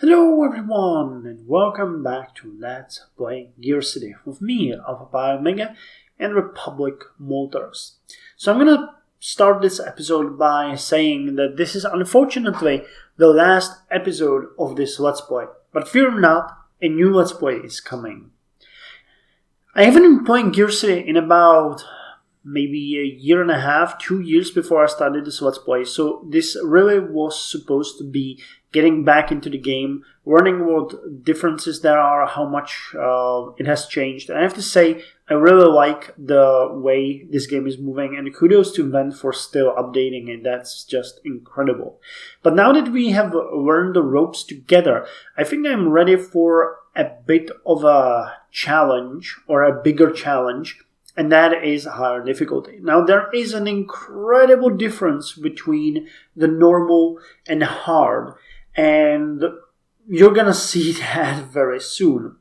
Hello everyone and welcome back to Let's Play GearCity with me, Alpha Omega and Republic Motors. So I'm gonna start this episode by saying that this is unfortunately the last episode of this Let's Play. But fear not, a new Let's Play is coming. I haven't been playing GearCity in about maybe a year and a half, 2 years before I started this Let's Play. So this really was supposed to be getting back into the game, learning what differences there are, how much it has changed. And I have to say, I really like the way this game is moving, and kudos to Ben for still updating it. That's just incredible. But now that we have learned the ropes together, I think I'm ready for a bit of a challenge, or a bigger challenge, and that is higher difficulty. Now, there is an incredible difference between the normal and hard, and you're gonna see that very soon.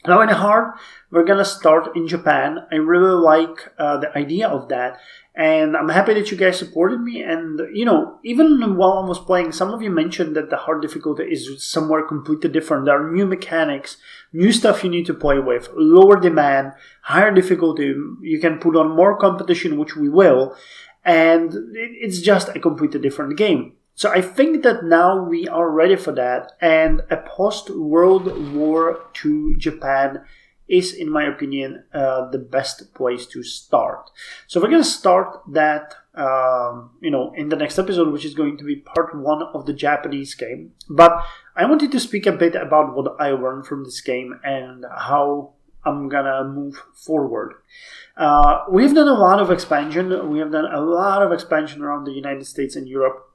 Now, in hard, we're gonna start in Japan. I really like the idea of that, and I'm happy that you guys supported me. And even while I was playing, some of you mentioned that the hard difficulty is somewhere completely different. There are new mechanics, new stuff you need to play with, lower demand, higher difficulty. You can put on more competition, which we will, and it's just a completely different game. So I think that now we are ready for that, and a post-World War II Japan is, in my opinion, the best place to start. So we're going to start that, in the next episode, which is going to be part 1 of the Japanese game. But I wanted to speak a bit about what I learned from this game and how I'm going to move forward. We've done a lot of expansion. We have done a lot of expansion around the United States and Europe.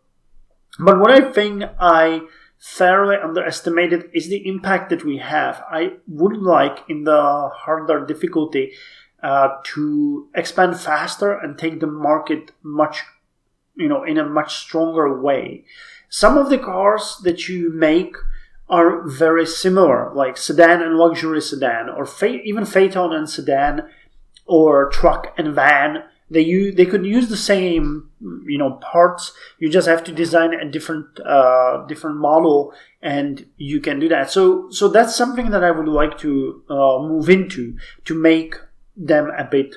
But what I think I fairly underestimated is the impact that we have. I would like, in the harder difficulty, to expand faster and take the market in a much stronger way. Some of the cars that you make are very similar, like sedan and luxury sedan, or even phaeton and sedan, or truck and van. They could use the same parts. You just have to design a different model, and you can do that. So that's something that I would like to move into, to make them a bit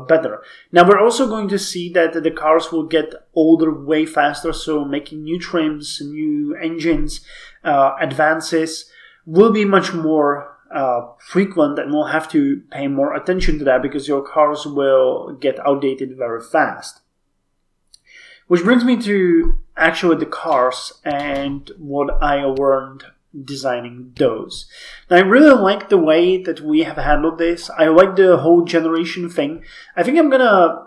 better. Now we're also going to see that the cars will get older way faster. So making new trims, new engines, advances will be much more frequent, and we'll have to pay more attention to that because your cars will get outdated very fast. Which brings me to actually the cars and what I learned designing those. Now, I really like the way that we have handled this. I like the whole generation thing. I think I'm gonna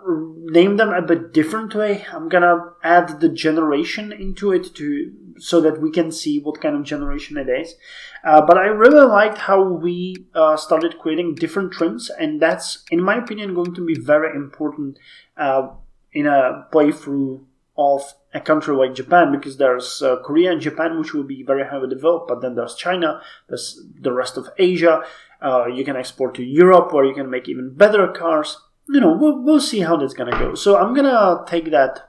name them a bit differently. I'm gonna add the generation into it so that we can see what kind of generation it is. But I really liked how we started creating different trims, and that's, in my opinion, going to be very important in a playthrough of a country like Japan, because there's Korea and Japan, which will be very heavily developed, but then there's China, there's the rest of Asia. You can export to Europe, where you can make even better cars. We'll see how that's gonna go. So I'm gonna take that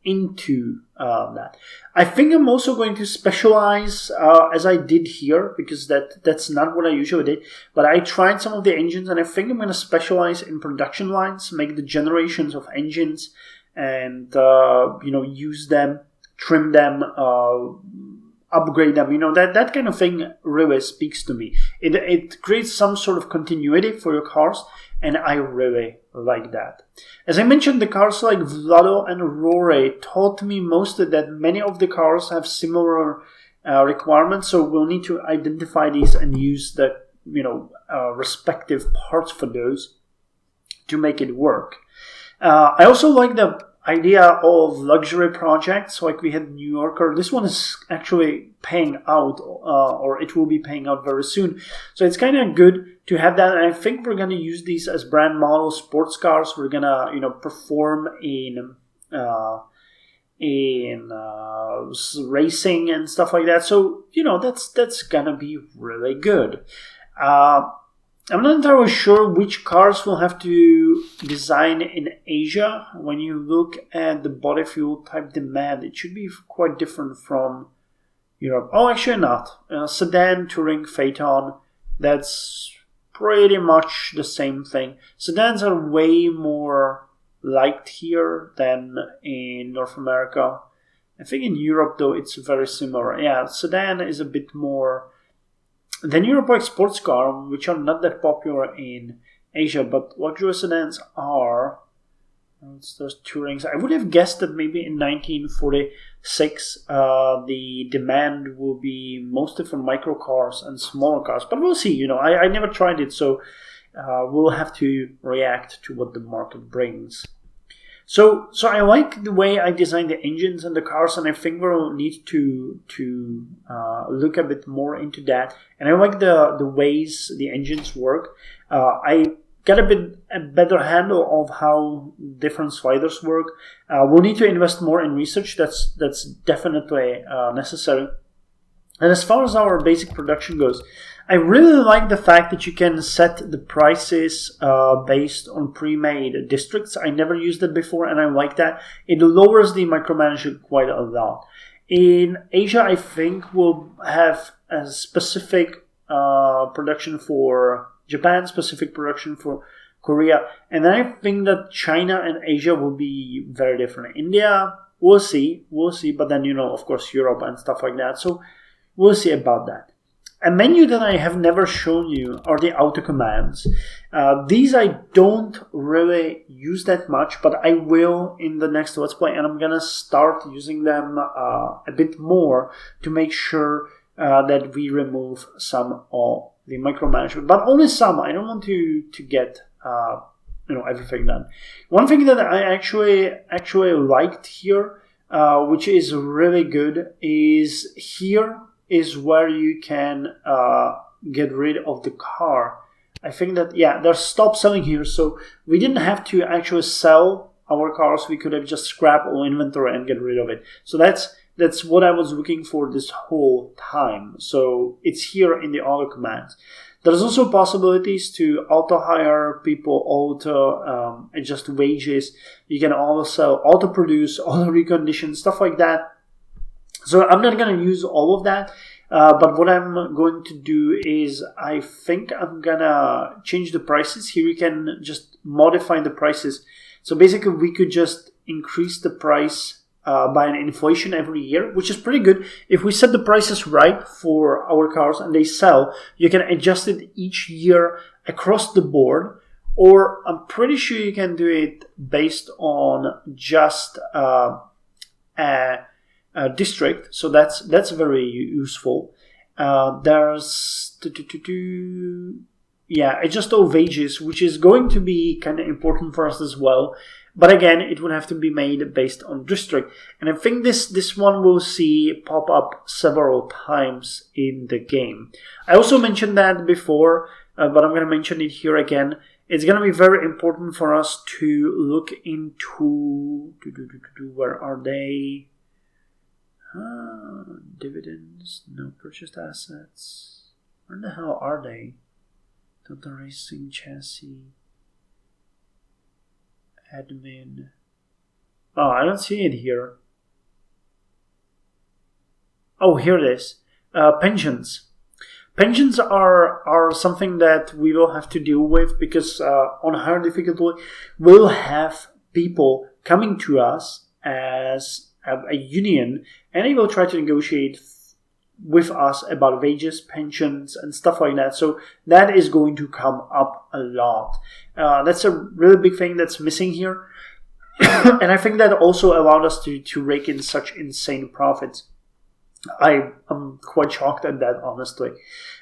into that. I think I'm also going to specialize, as I did here, because that's not what I usually did, but I tried some of the engines, and I think I'm going to specialize in production lines, make the generations of engines, and use them, trim them, upgrade them. That kind of thing really speaks to me. It creates some sort of continuity for your cars, and I really like that. As I mentioned, the cars like Vlado and Rory taught me mostly that many of the cars have similar requirements, so we'll need to identify these and use the respective parts for those to make it work. I also like the idea of luxury projects, like we had New Yorker. This one is actually paying out, or it will be paying out very soon. So it's kind of good to have that. And I think we're going to use these as brand model sports cars. We're going to, perform in racing and stuff like that. So, that's going to be really good. I'm not entirely sure which cars we'll have to design in Asia. When you look at the body fuel type demand, it should be quite different from, Europe. Oh, actually not. Sedan, touring, phaeton, that's pretty much the same thing. Sedans are way more liked here than in North America. I think in Europe, though, it's very similar. Yeah, sedan is a bit more than European sports car, which are not that popular in Asia, but luxury sedans are. Those tourings. I would have guessed that maybe in 1946 the demand will be mostly for micro cars and smaller cars, but we'll see. I never tried it, so we'll have to react to what the market brings. So I like the way I designed the engines and the cars, and I think we'll need to look a bit more into that. And I like the ways the engines work. I get a better handle of how different sliders work. We'll need to invest more in research. That's definitely necessary. And as far as our basic production goes, I really like the fact that you can set the prices based on pre-made districts. I never used it before, and I like that. It lowers the micromanagement quite a lot. In Asia, I think we'll have a specific production for Japan, specific production for Korea, and I think that China and Asia will be very different. India, we'll see, but then, of course, Europe and stuff like that, so we'll see about that. A menu that I have never shown you are the auto commands. These I don't really use that much, but I will in the next Let's Play, and I'm gonna start using them a bit more to make sure that we remove some of the micromanagement, but only some. I don't want to get everything done. One thing that I actually liked here, which is really good, is here is where you can get rid of the car. I think that they're stopped selling here, so we didn't have to actually sell our cars. We could have just scrapped all inventory and get rid of it. So that's what I was looking for this whole time. So it's here in the auto commands. There's also possibilities to auto hire people, auto adjust wages. You can auto sell, auto produce, auto recondition, stuff like that. So I'm not going to use all of that. But what I'm going to do is I think I'm going to change the prices. Here you can just modify the prices. So basically we could just increase the price by an inflation every year, which is pretty good. If we set the prices right for our cars and they sell, you can adjust it each year across the board, or I'm pretty sure you can do it based on just a district. So that's very useful. There's adjust all wages, which is going to be kind of important for us as well. But again, it would have to be made based on district. And I think this one we'll see pop up several times in the game. I also mentioned that before, but I'm going to mention it here again. It's going to be very important for us to look into... Where are they? Dividends, no purchased assets. Where the hell are they? Total racing chassis. Admin. Oh, I don't see it here. Oh, here it is. Pensions. Pensions are something that we will have to deal with because on higher difficulty, we'll have people coming to us as a union, and they will try to negotiate with us about wages, pensions, and stuff like that. So that is going to come up a lot. That's a really big thing that's missing here. And I think that also allowed us to rake in such insane profits. I am quite shocked at that, honestly.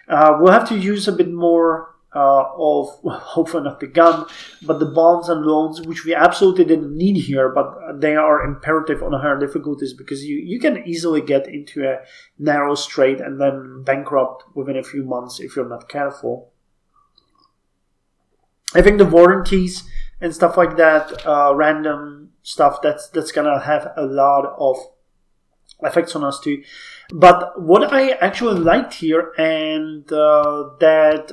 We'll have to use a bit more of, hopefully not the gun, but the bonds and loans, which we absolutely didn't need here, but they are imperative on higher difficulties because you can easily get into a narrow strait and then bankrupt within a few months if you're not careful. I think the warranties and stuff like that, random stuff, that's gonna have a lot of effects on us too. But what I actually liked here, and that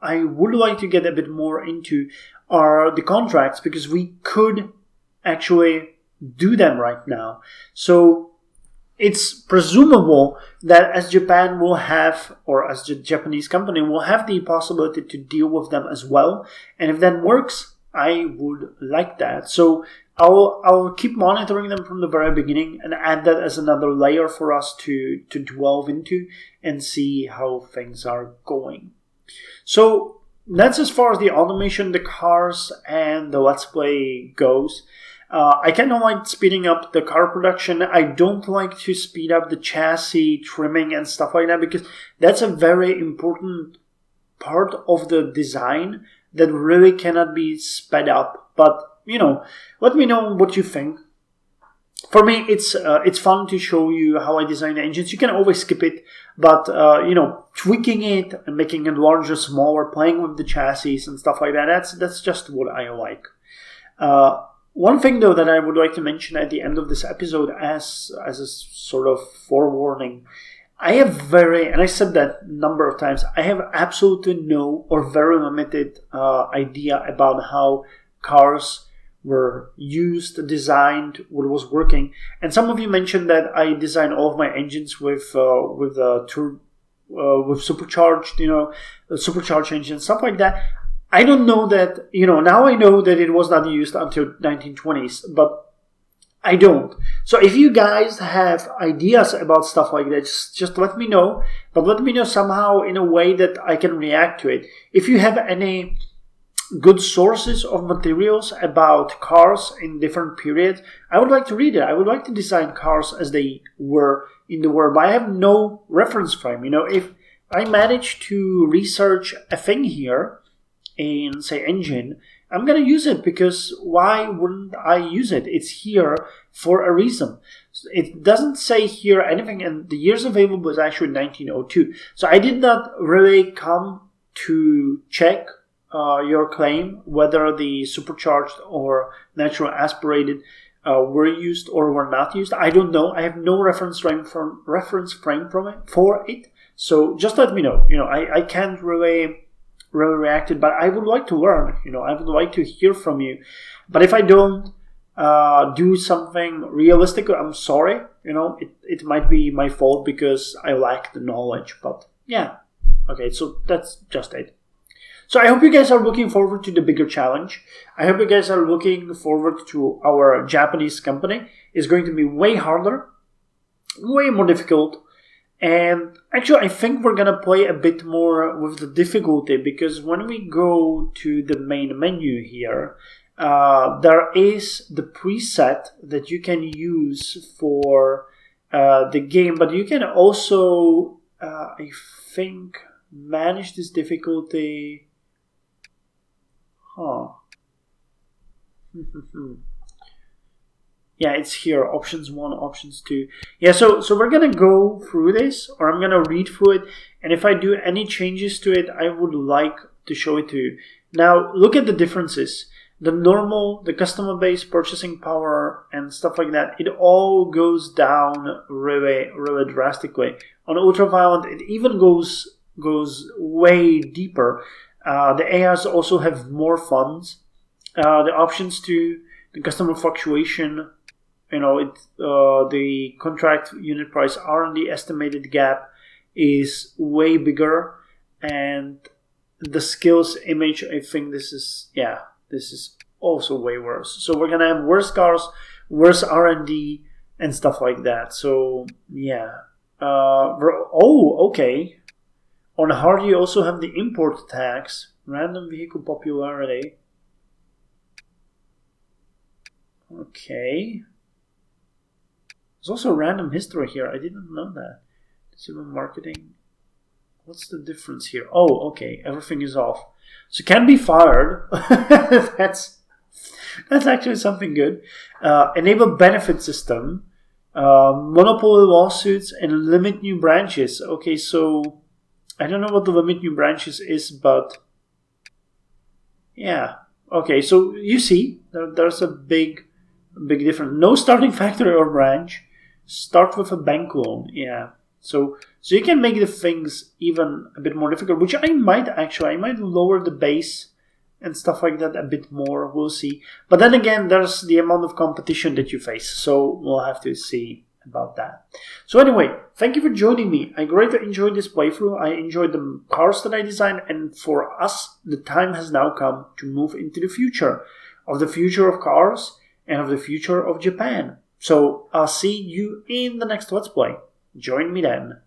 I would like to get a bit more into, are the contracts, because we could actually do them right now. So it's presumable that as Japan will have, or as the Japanese company will have the possibility to deal with them as well. And if that works, I would like that. So I'll keep monitoring them from the very beginning and add that as another layer for us to delve into and see how things are going. So that's as far as the automation, the cars, and the Let's Play goes. I kind of like speeding up the car production. I don't like to speed up the chassis trimming and stuff like that, because that's a very important part of the design that really cannot be sped up. But, let me know what you think. For me, it's fun to show you how I design the engines. You can always skip it, but, tweaking it and making it larger, smaller, playing with the chassis and stuff like that, that's just what I like. One thing, though, that I would like to mention at the end of this episode as a sort of forewarning, I have and I said that a number of times, I have absolutely no or very limited idea about how cars were used, designed, what was working. And some of you mentioned that I design all of my engines with supercharged, supercharged engines, stuff like that. I don't know that, now I know that it was not used until 1920s, but I don't. So if you guys have ideas about stuff like that, just let me know, but let me know somehow in a way that I can react to it. If you have any good sources of materials about cars in different periods, I would like to read it. I would like to design cars as they were in the world, but I have no reference frame. If I manage to research a thing here, in, say, engine, I'm going to use it, because why wouldn't I use it? It's here for a reason. It doesn't say here anything, and the years available is actually 1902. So I did not really come to check your claim whether the supercharged or natural aspirated were used or were not used. I don't know. I have no reference frame for it. So just let me know. I can't really reacted, but I would like to learn. I would like to hear from you. But if I don't do something realistic, I'm sorry. It might be my fault because I lack the knowledge. But yeah, okay. So that's just it. So I hope you guys are looking forward to the bigger challenge. I hope you guys are looking forward to our Japanese company. It's going to be way harder, way more difficult. And actually, I think we're going to play a bit more with the difficulty, because when we go to the main menu here, there is the preset that you can use for the game, but you can also, I think, manage this difficulty. Yeah, it's here, options 1, options 2. Yeah, so we're going to go through this, or I'm going to read through it, and if I do any changes to it, I would like to show it to you. Now, look at the differences. The normal, the customer base, purchasing power, and stuff like that, it all goes down really, really drastically. On ultraviolet, it even goes way deeper. The AIs also have more funds. The options to the customer fluctuation, the contract unit price R&D estimated gap is way bigger, and the skills image, I think this is also way worse. So we're gonna have worse cars, worse R&D, and stuff like that. So yeah. Okay. On hard, you also have the import tax, random vehicle popularity. Okay. There's also random history here. I didn't know that. Consumer marketing. What's the difference here? Oh, okay. Everything is off. So can be fired. That's actually something good. Enable benefit system. Monopoly lawsuits and limit new branches. Okay, so I don't know what the limit new branches is, but yeah. Okay, so you see, there's a big difference. No starting factory or branch. Start with a bank loan. Yeah. So you can make the things even a bit more difficult, which I might lower the base and stuff like that a bit more. We'll see. But then again, there's the amount of competition that you face. So we'll have to see about that. So anyway, thank you for joining me. I greatly enjoyed this playthrough. I enjoyed the cars that I designed, and for us, the time has now come to move into the future of cars and of the future of Japan. So I'll see you in the next Let's Play. Join me then.